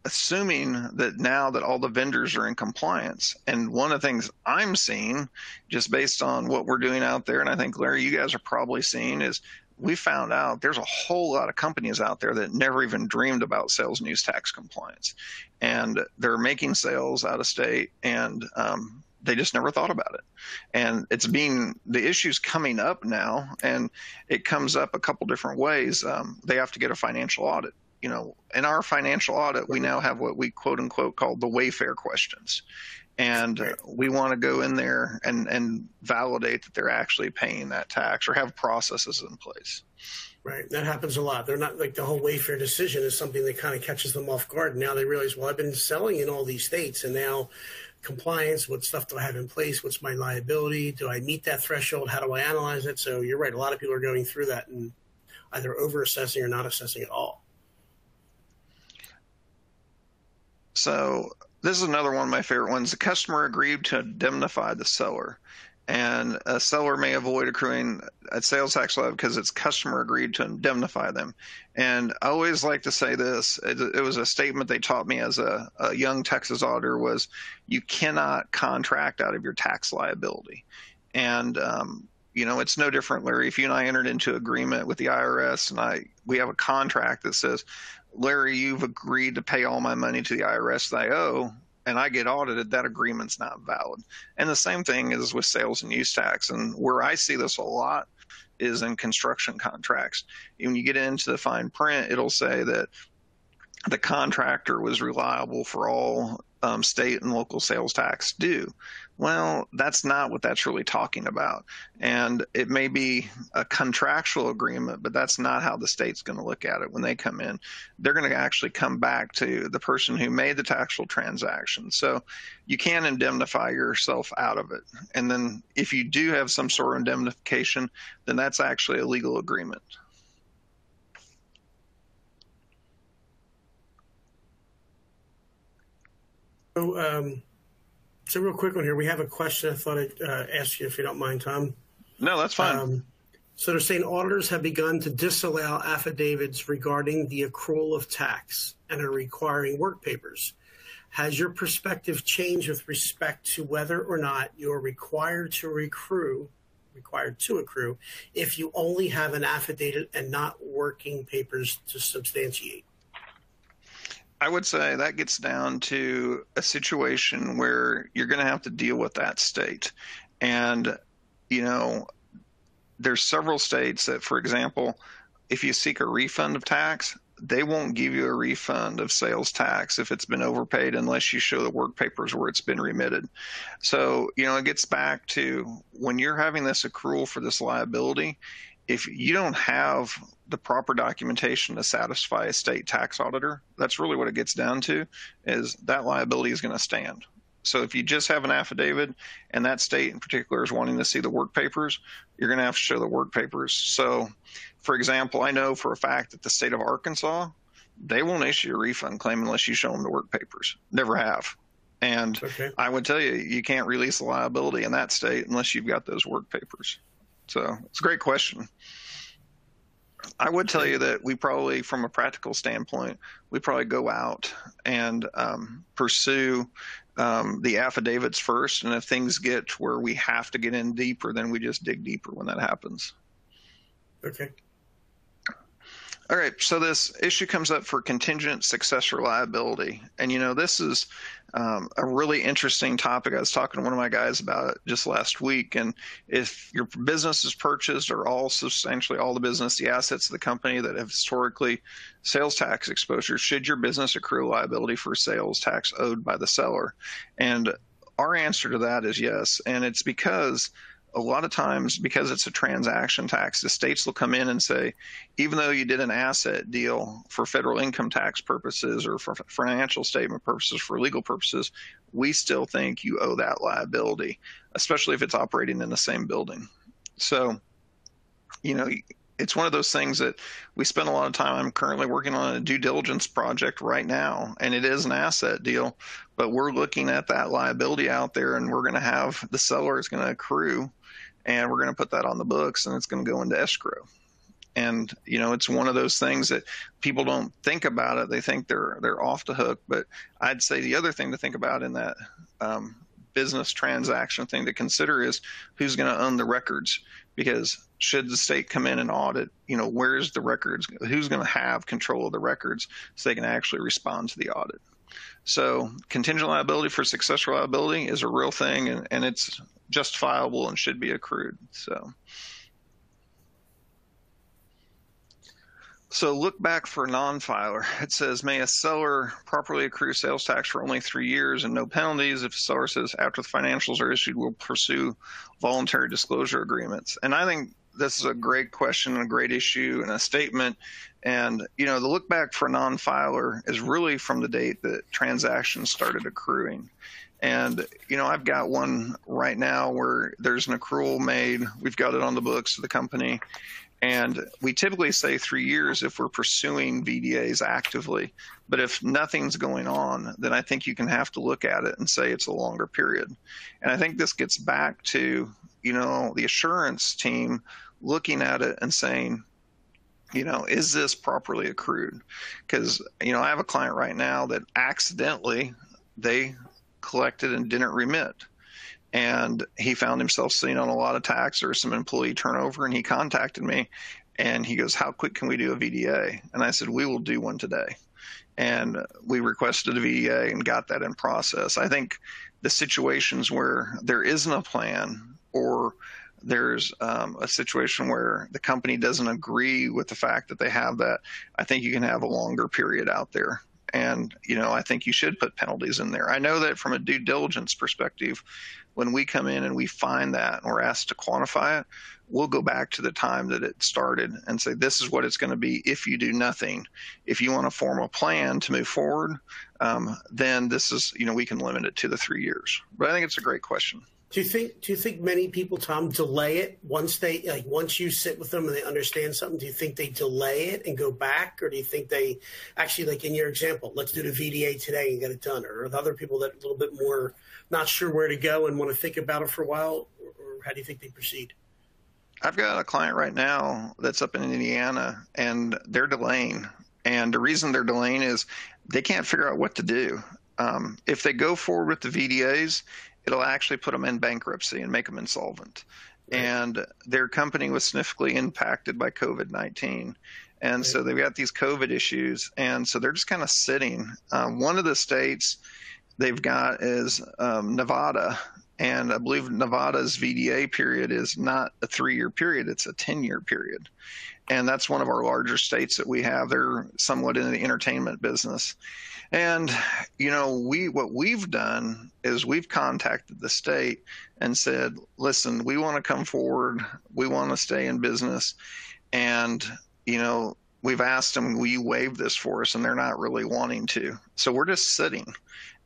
B: assuming that now that all the vendors are in compliance. And one of the things I'm seeing, just based on what we're doing out there, and I think, Larry, you guys are probably seeing, is we found out there's a whole lot of companies out there that never even dreamed about sales and use tax compliance. And they're making sales out of state, and they just never thought about it. And the issue's coming up now, and it comes up a couple different ways. They have to get a financial audit. In our financial audit, we now have what we quote unquote call the Wayfair questions. And we want to go in there and validate that they're actually paying that tax or have processes in place.
C: Right. That happens a lot. They're not like the whole Wayfair decision is something that kind of catches them off guard. Now they realize, well, I've been selling in all these states, and now compliance, what stuff do I have in place? What's my liability? Do I meet that threshold? How do I analyze it? So you're right. A lot of people are going through that and either over assessing or not assessing at all.
B: So this is another one of my favorite ones. The customer agreed to indemnify the seller. And a seller may avoid accruing a sales tax liability because its customer agreed to indemnify them. And I always like to say this. It was a statement they taught me as a young Texas auditor was, you cannot contract out of your tax liability. And, it's no different, Larry. If you and I entered into agreement with the IRS and we have a contract that says, Larry, you've agreed to pay all my money to the IRS that I owe, and I get audited, that agreement's not valid. And the same thing is with sales and use tax. And where I see this a lot is in construction contracts. When you get into the fine print, it'll say that the contractor was reliable for all state and local sales tax due. Well, that's not what that's really talking about. And it may be a contractual agreement, but that's not how the state's going to look at it when they come in. They're going to actually come back to the person who made the taxable transaction. So you can indemnify yourself out of it. And then if you do have some sort of indemnification, then that's actually a legal agreement.
C: So real quick one here. We have a question I thought I'd ask you if you don't mind, Tom.
B: No, that's fine.
C: So they're saying auditors have begun to disallow affidavits regarding the accrual of tax and are requiring work papers. Has your perspective changed with respect to whether or not you're required to accrue if you only have an affidavit and not working papers to substantiate?
B: I would say that gets down to a situation where you're going to have to deal with that state. And, you know, there's several states that, for example, if you seek a refund of tax, they won't give you a refund of sales tax if it's been overpaid unless you show the work papers where it's been remitted. So, you know, it gets back to when you're having this accrual for this liability, if you don't have the proper documentation to satisfy a state tax auditor, that's really what it gets down to, is that liability is going to stand. So if you just have an affidavit and that state in particular is wanting to see the work papers, you're going to have to show the work papers. So, for example, I know for a fact that the state of Arkansas, they won't issue a refund claim unless you show them the work papers. Never have. And okay. I would tell you, you can't release the liability in that state unless you've got those work papers. So it's a great question. I would tell you that we probably, from a practical standpoint, we probably go out and pursue the affidavits first. And if things get to where we have to get in deeper, then we just dig deeper when that happens.
C: Okay.
B: All right. So this issue comes up for contingent successor liability. And, you know, this is a really interesting topic. I was talking to one of my guys about it just last week. And if your business is purchased or substantially all the business, the assets of the company that have historically sales tax exposure, should your business accrue liability for sales tax owed by the seller? And our answer to that is yes. And it's because a lot of times, because it's a transaction tax, the states will come in and say, even though you did an asset deal for federal income tax purposes or for financial statement purposes, for legal purposes, we still think you owe that liability, especially if it's operating in the same building. So, you know, it's one of those things that we spend a lot of time. I'm currently working on a due diligence project right now, and it is an asset deal, but we're looking at that liability out there, and we're going to have the seller is going to accrue, and we're going to put that on the books, and it's going to go into escrow. And, you know, it's one of those things that people don't think about it. They think they're off the hook. But I'd say the other thing to think about in that business transaction thing to consider is who's going to own the records. Because should the state come in and audit, you know, where's the records? Who's going to have control of the records so they can actually respond to the audit? So contingent liability for successor liability is a real thing, and it's justifiable and should be accrued. So look back for a non-filer. It says, may a seller properly accrue sales tax for only 3 years and no penalties? If the seller says after the financials are issued, we'll pursue voluntary disclosure agreements. And I think this is a great question and a great issue and a statement. And, you know, the look back for a non-filer is really from the date that transactions started accruing. And, you know, I've got one right now where there's an accrual made. We've got it on the books of the company. And we typically say 3 years if we're pursuing VDAs actively. But if nothing's going on, then I think you can have to look at it and say it's a longer period. And I think this gets back to, you know, the assurance team looking at it and saying, you know, is this properly accrued? Because, you know, I have a client right now that accidentally they collected and didn't remit. And he found himself sitting on a lot of tax or some employee turnover, and he contacted me and he goes, how quick can we do a VDA? And I said, we will do one today. And we requested a VDA and got that in process. I think the situations where there isn't a plan or there's a situation where the company doesn't agree with the fact that they have that, I think you can have a longer period out there. And, you know, I think you should put penalties in there. I know that from a due diligence perspective, when we come in and we find that and we're asked to quantify it, we'll go back to the time that it started and say, this is what it's going to be if you do nothing. If you want to form a plan to move forward, then this is, you know, we can limit it to the 3 years. But I think it's a great question.
C: Do you think many people, Tom, delay it once you sit with them and they understand something? Do you think they delay it and go back, or do you think they actually, like in your example, let's do the VDA today and get it done? Or are there other people that are a little bit more not sure where to go and want to think about it for a while? Or how do you think they proceed?
B: I've got a client right now that's up in Indiana, and they're delaying. And the reason they're delaying is they can't figure out what to do. If they go forward with the VDAs, it'll actually put them in bankruptcy and make them insolvent. Right. And their company was significantly impacted by COVID-19. And right. So they've got these COVID issues. And so they're just kind of sitting. One of the states they've got is Nevada. And I believe Nevada's VDA period is not a 3-year period. It's a 10-year period. And that's one of our larger states that we have. They're somewhat in the entertainment business. And, what we've done is we've contacted the state and said, listen, we want to come forward. We want to stay in business. And, we've asked them, will you waive this for us? And they're not really wanting to. So we're just sitting.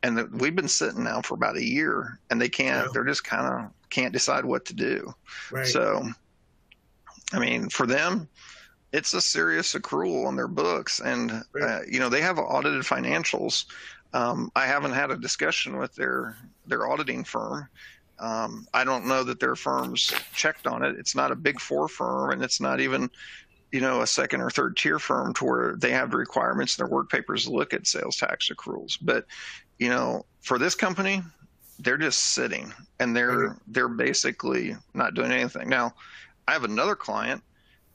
B: And we've been sitting now for about a year, and they can't, they're just kind of can't decide what to do. Right. So, for them, it's a serious accrual on their books, and they have audited financials. I haven't had a discussion with their auditing firm. I don't know that their firm's checked on it. It's not a big 4 firm, and it's not even a second or third tier firm to where they have the requirements in their work papers to look at sales tax accruals. But for this company, they're just sitting, and they're basically not doing anything. Now, I have another client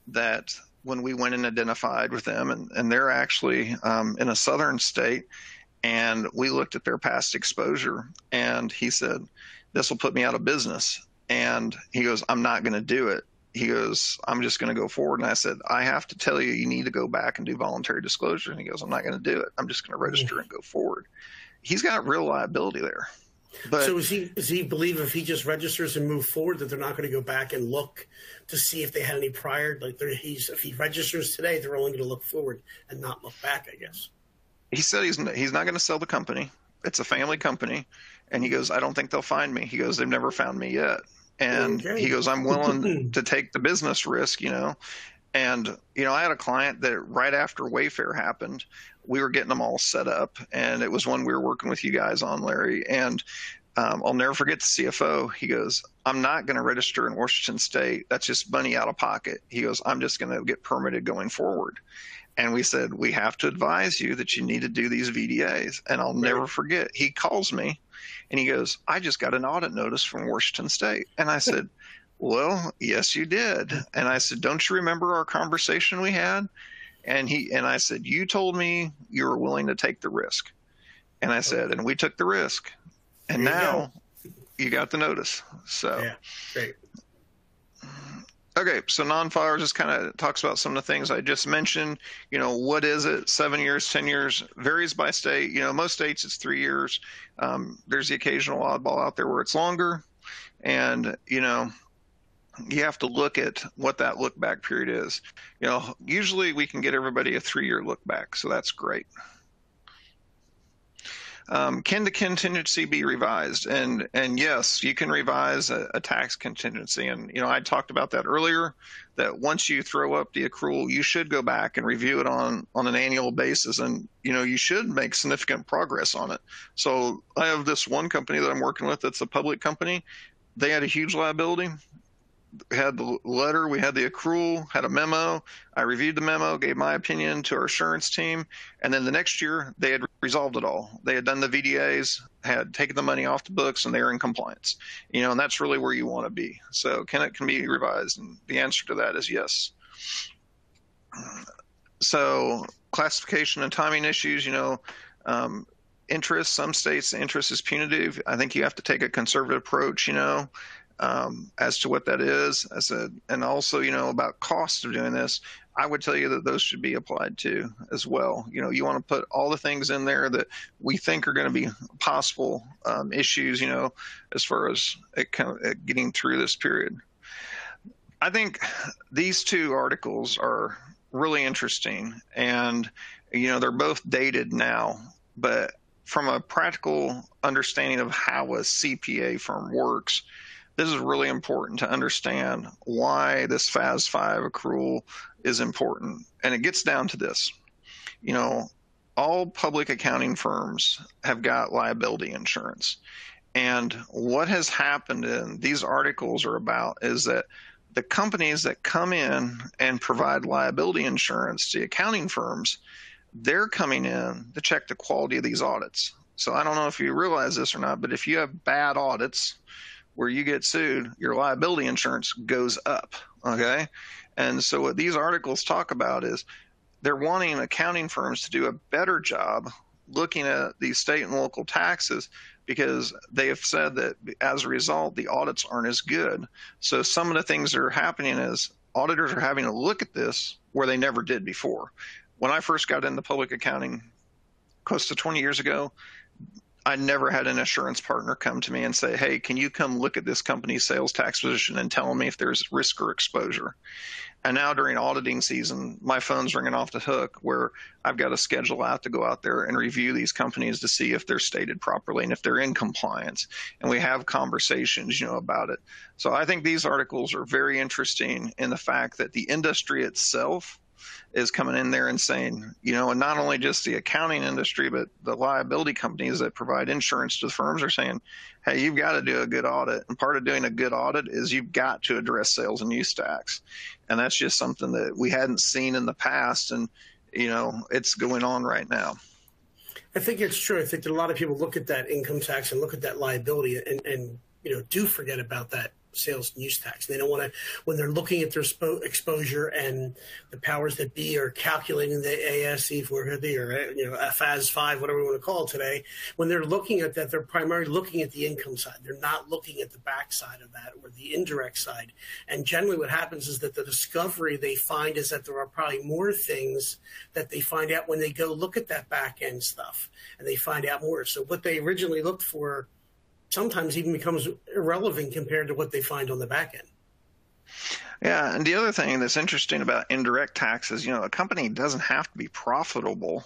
B: that when we went and identified with them, and they're actually in a southern state, and we looked at their past exposure, and he said, this will put me out of business. And he goes, I'm not going to do it. He goes, I'm just going to go forward. And I said, I have to tell you, you need to go back and do voluntary disclosure. And he goes, I'm not going to do it. I'm just going to register and go forward. He's got real liability there. But,
C: so does he believe if he just registers and move forward that they're not going to go back and look to see if they had any prior, if he registers today, they're only going to look forward and not look back, I guess.
B: He said he's not going to sell the company. It's a family company. And he goes, I don't think they'll find me. He goes, they've never found me yet. And he goes, I'm willing to take the business risk, And, I had a client that right after Wayfair happened, we were getting them all set up. And it was one we were working with you guys on, Larry. And I'll never forget the CFO. He goes, I'm not going to register in Washington State. That's just money out of pocket. He goes, I'm just going to get permitted going forward. And we said, we have to advise you that you need to do these VDAs. And I'll never forget. He calls me and he goes, I just got an audit notice from Washington State. And I said, well, yes, you did. And I said, don't you remember our conversation we had? And I said, you told me you were willing to take the risk. And I said, and we took the risk. And now you got the notice. So,
C: yeah, great.
B: Okay, so non-filer just kind of talks about some of the things I just mentioned. What is it? 7 years, 10 years, varies by state. Most states it's 3 years. There's the occasional oddball out there where it's longer. And, you have to look at what that look back period is. Usually we can get everybody a 3-year look back, so that's great. Can the contingency be revised? And yes, you can revise a tax contingency. And, I talked about that earlier, that once you throw up the accrual, you should go back and review it on an annual basis. And, you should make significant progress on it. So I have this one company that I'm working with that's a public company. They had a huge liability. We had the letter, we had the accrual, had a memo. I reviewed the memo, gave my opinion to our assurance team. And then the next year, they had resolved it all. They had done the VDAs, had taken the money off the books, and they were in compliance. And that's really where you want to be. So can it be revised? And the answer to that is yes. So classification and timing issues, interest, some states, the interest is punitive. I think you have to take a conservative approach, as to what that is. And also, about costs of doing this, I would tell you that those should be applied to as well. You want to put all the things in there that we think are going to be possible issues, as far as getting through this period. I think these 2 articles are really interesting, and, they're both dated now, but from a practical understanding of how a CPA firm works, this is really important to understand why this FAS 5 accrual is important. And it gets down to this. You know, all public accounting firms have got liability insurance. And what has happened in these articles are about is that the companies that come in and provide liability insurance to accounting firms, they're coming in to check the quality of these audits. So I don't know if you realize this or not, but if you have bad audits where you get sued, your liability insurance goes up, okay? And so what these articles talk about is they're wanting accounting firms to do a better job looking at these state and local taxes, because they have said that as a result, the audits aren't as good. So some of the things that are happening is auditors are having to look at this where they never did before. When I first got into public accounting close to 20 years ago, I never had an assurance partner come to me and say, hey, can you come look at this company's sales tax position and tell me if there's risk or exposure? And now during auditing season, my phone's ringing off the hook where I've got to schedule out to go out there and review these companies to see if they're stated properly and if they're in compliance. And we have conversations, about it. So I think these articles are very interesting in the fact that the industry itself is coming in there and saying, and not only just the accounting industry, but the liability companies that provide insurance to the firms are saying, hey, you've got to do a good audit. And part of doing a good audit is you've got to address sales and use tax. And that's just something that we hadn't seen in the past. And, it's going on right now.
C: I think it's true. I think that a lot of people look at that income tax and look at that liability and do forget about that sales and use tax. They don't want to, when they're looking at their exposure and the powers that be are calculating the ASC 450 or FAS 5, whatever we want to call it today, when they're looking at that, they're primarily looking at the income side. They're not looking at the back side of that or the indirect side. And generally what happens is that the discovery they find is that there are probably more things that they find out when they go look at that back end stuff, and they find out more. So what they originally looked for sometimes even becomes irrelevant compared to what they find on the back end.
B: Yeah, and the other thing that's interesting about indirect taxes, a company doesn't have to be profitable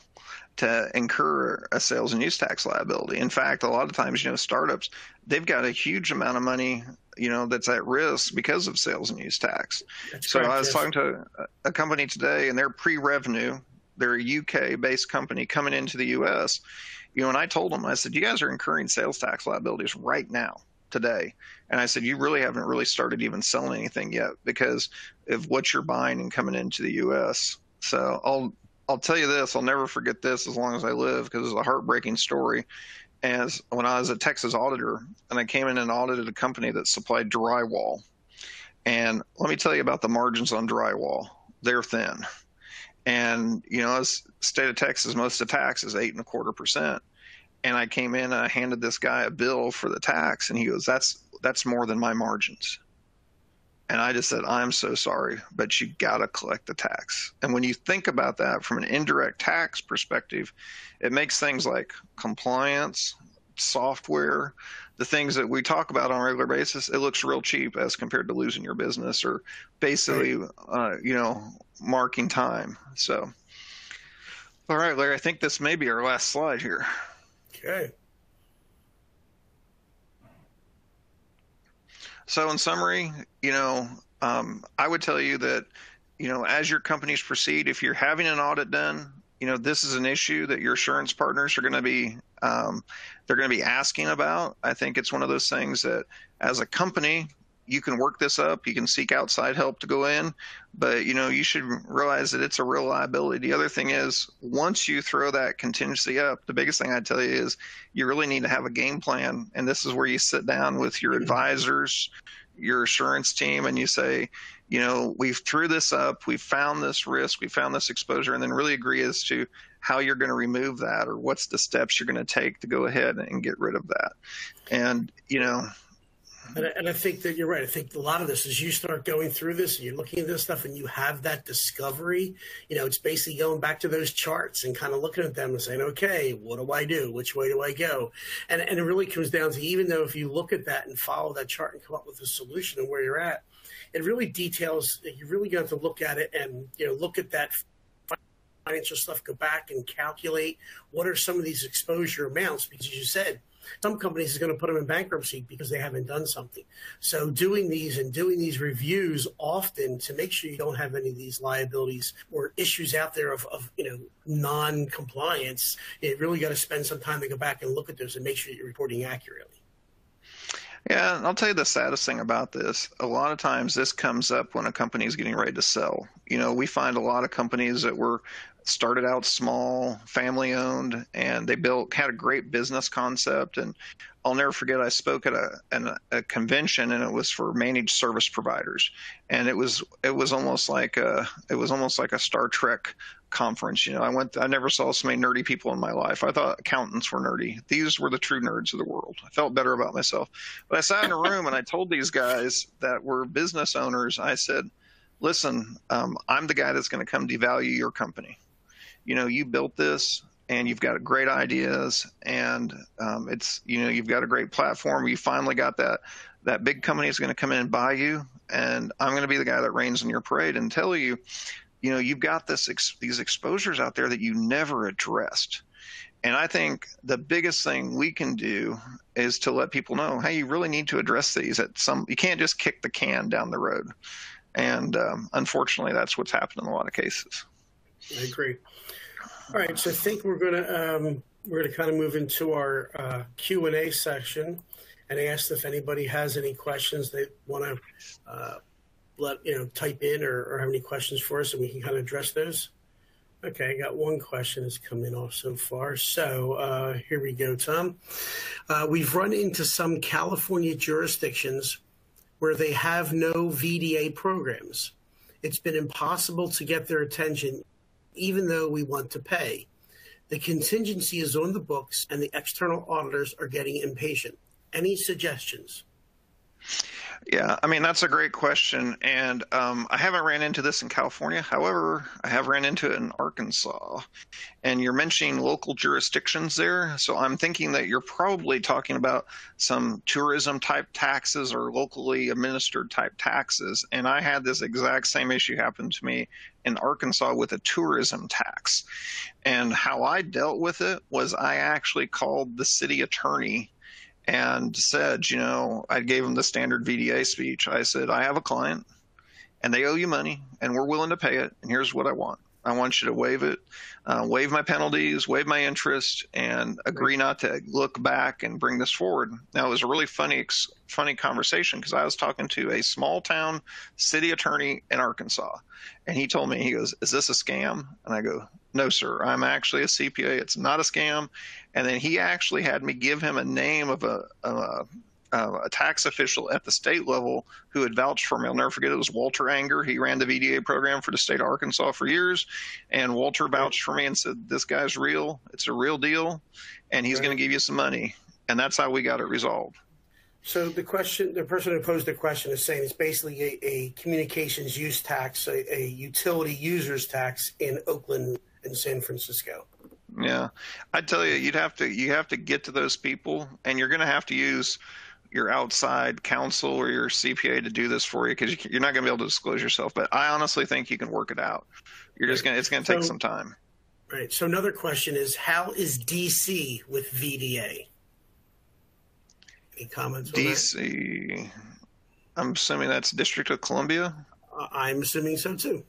B: to incur a sales and use tax liability. In fact, a lot of times, startups, they've got a huge amount of money, that's at risk because of sales and use tax.
C: That's
B: so
C: correct,
B: I was
C: yes.
B: talking to a company today, and they're pre-revenue. They're a UK-based company coming into the U.S., and I told them, I said, you guys are incurring sales tax liabilities right now, today. And I said, you really haven't really started even selling anything yet because of what you're buying and coming into the U.S. So I'll tell you this, I'll never forget this as long as I live, because it's a heartbreaking story. As when I was a Texas auditor, and I came in and audited a company that supplied drywall. And let me tell you about the margins on drywall. They're thin. And, as state of Texas, most of the tax is 8.25%. And I came in and I handed this guy a bill for the tax, and he goes, that's more than my margins. And I just said, I'm so sorry, but you got to collect the tax. And when you think about that from an indirect tax perspective, it makes things like compliance, software, the things that we talk about on a regular basis, it looks real cheap as compared to losing your business or basically, marking time. So, all right, Larry, I think this may be our last slide here.
C: Okay.
B: So in summary, I would tell you that, as your companies proceed, if you're having an audit done, this is an issue that your assurance partners are going to be, they're going to be asking about. I think it's one of those things that as a company, you can work this up. You can seek outside help to go in, but you should realize that it's a real liability. The other thing is, once you throw that contingency up, the biggest thing I'd tell you is you really need to have a game plan. And this is where you sit down with your advisors, your assurance team, and you say, we've threw this up, we've found this risk, we found this exposure, and then really agree as to how you're going to remove that, or what's the steps you're going to take to go ahead and get rid of that. And,
C: And I think that you're right. I think a lot of this is you start going through this and you're looking at this stuff and you have that discovery. It's basically going back to those charts and kind of looking at them and saying, okay, what do I do? Which way do I go? And it really comes down to, even though if you look at that and follow that chart and come up with a solution and where you're at, it really details, you really got to look at it and, look at that financial stuff, go back and calculate what are some of these exposure amounts, because as you said, some companies are going to put them in bankruptcy because they haven't done something. So doing these reviews often to make sure you don't have any of these liabilities or issues out there of non-compliance, you really got to spend some time to go back and look at those and make sure you're reporting accurately.
B: Yeah, and I'll tell you the saddest thing about this. A lot of times this comes up when a company is getting ready to sell. We find a lot of companies that were started out small, family owned, and they had a great business concept. And I'll never forget, I spoke at a convention, and it was for managed service providers. And it was almost like a Star Trek conference. I never saw so many nerdy people in my life. I thought accountants were nerdy. These were the true nerds of the world. I felt better about myself. But I sat in a room and I told these guys that were business owners, I said, listen, I'm the guy that's going to come devalue your company. You built this and you've got great ideas, and you've got a great platform. You finally got that big company is going to come in and buy you, and I'm going to be the guy that rains in your parade and tell you, you've got these exposures out there that you never addressed. And I think the biggest thing we can do is to let people know, hey, you really need to address these you can't just kick the can down the road. And unfortunately, that's what's happened in a lot of cases.
C: I agree. All right, so I think we're going to kind of move into our Q&A section, and ask if anybody has any questions they want to type in or have any questions for us, and we can kind of address those. Okay, I got one question that's come in off so far. So here we go, Tom. We've run into some California jurisdictions where they have no VDA programs. It's been impossible to get their attention, even though we want to pay. The contingency is on the books, and the external auditors are getting impatient. Any suggestions?
B: Yeah, I mean, that's a great question. And I haven't ran into this in California. However, I have ran into it in Arkansas. And you're mentioning local jurisdictions there. So I'm thinking that you're probably talking about some tourism type taxes or locally administered type taxes. And I had this exact same issue happen to me in Arkansas with a tourism tax. And how I dealt with it was I actually called the city attorney and said, I gave him the standard VDA speech. I said, I have a client and they owe you money and we're willing to pay it. And here's what I want. I want you to waive it, waive my penalties, waive my interest, and agree not to look back and bring this forward. Now, it was a really funny conversation because I was talking to a small town city attorney in Arkansas. And he told me, he goes, is this a scam? And I go, no, sir, I'm actually a CPA. It's not a scam. And then he actually had me give him a name of a tax official at the state level who had vouched for me. I'll never forget, it was Walter Anger. He ran the VDA program for the state of Arkansas for years. And Walter vouched for me and said, this guy's real. It's a real deal. And he's going to give you some money. And that's how we got it resolved.
C: So the person who posed the question is saying it's basically a communications use tax, a utility users tax in Oakland and San Francisco.
B: Yeah, I tell you, you have to get to those people, and you're going to have to use your outside counsel or your CPA to do this for you, because you're not going to be able to disclose yourself. But I honestly think you can work it out. It's going to take some time.
C: Right. So another question is, how is DC with VDA? Any comments on
B: DC, I'm assuming that's District of Columbia.
C: I'm assuming so too.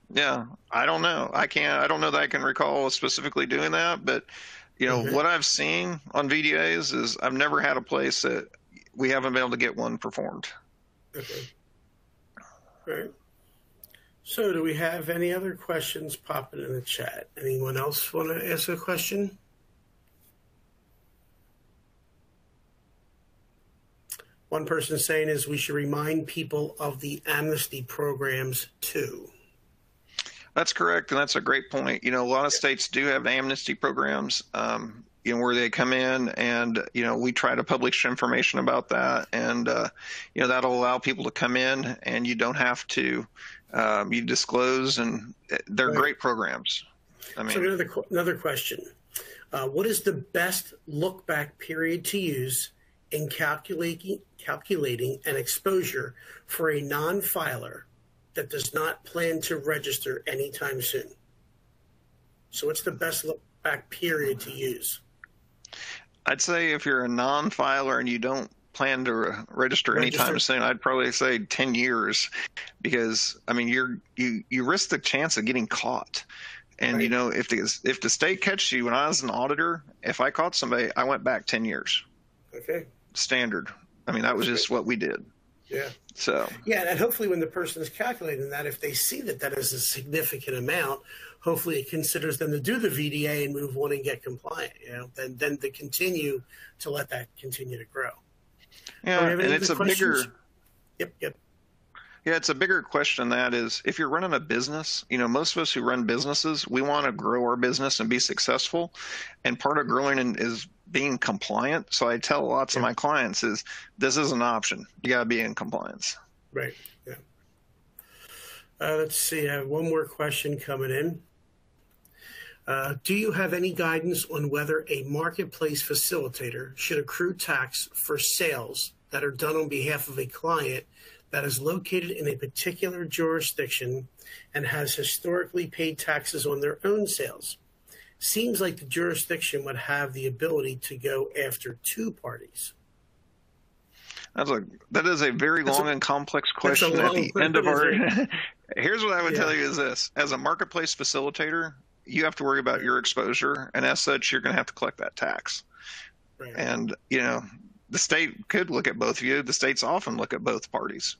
B: Yeah, I don't know. I don't know that I can recall specifically doing that, but what I've seen on VDAs is I've never had a place that we haven't been able to get one performed.
C: Okay. All right. So do we have any other questions popping in the chat? Anyone else want to ask a question? One person saying is we should remind people of the amnesty programs too.
B: That's correct, and that's a great point. A lot of states do have amnesty programs, where they come in and, we try to publish information about that, and, that'll allow people to come in and you don't have to, you disclose, and they're great programs. So
C: another question. What is the best look-back period to use in calculating an exposure for a non-filer that does not plan to register anytime soon? So what's the best look back period to use?
B: I'd say if you're a non-filer and you don't plan to register anytime soon, I'd probably say 10 years, because I mean you risk the chance of getting caught. And you know, if the state catches you, when I was an auditor, if I caught somebody, I went back 10 years.
C: Okay.
B: Standard. I mean, that was just what we did.
C: Yeah.
B: So.
C: Yeah, and hopefully when the person is calculating that, if they see that that is a significant amount, hopefully it considers them to do the VDA and move on and get compliant. You know, then to continue to let that continue to grow.
B: Yeah, and it's a bigger.
C: Yep.
B: Yeah, it's a bigger question. That is, if you're running a business, you know, most of us who run businesses, we want to grow our business and be successful. And part of growing is being compliant. So I tell lots of my clients is this is an option. You got to be in compliance.
C: Right. Yeah. Let's see. I have one more question coming in. Do you have any guidance on whether a marketplace facilitator should accrue tax for sales that are done on behalf of a client that is located in a particular jurisdiction and has historically paid taxes on their own sales? Seems like the jurisdiction would have the ability to go after two parties.
B: That is a very long and complex question at the end of our. Here's what I would tell you is this: as a marketplace facilitator, you have to worry about your exposure, and as such, you're going to have to collect that tax. Right. And you know, the state could look at both of you. The states often look at both parties.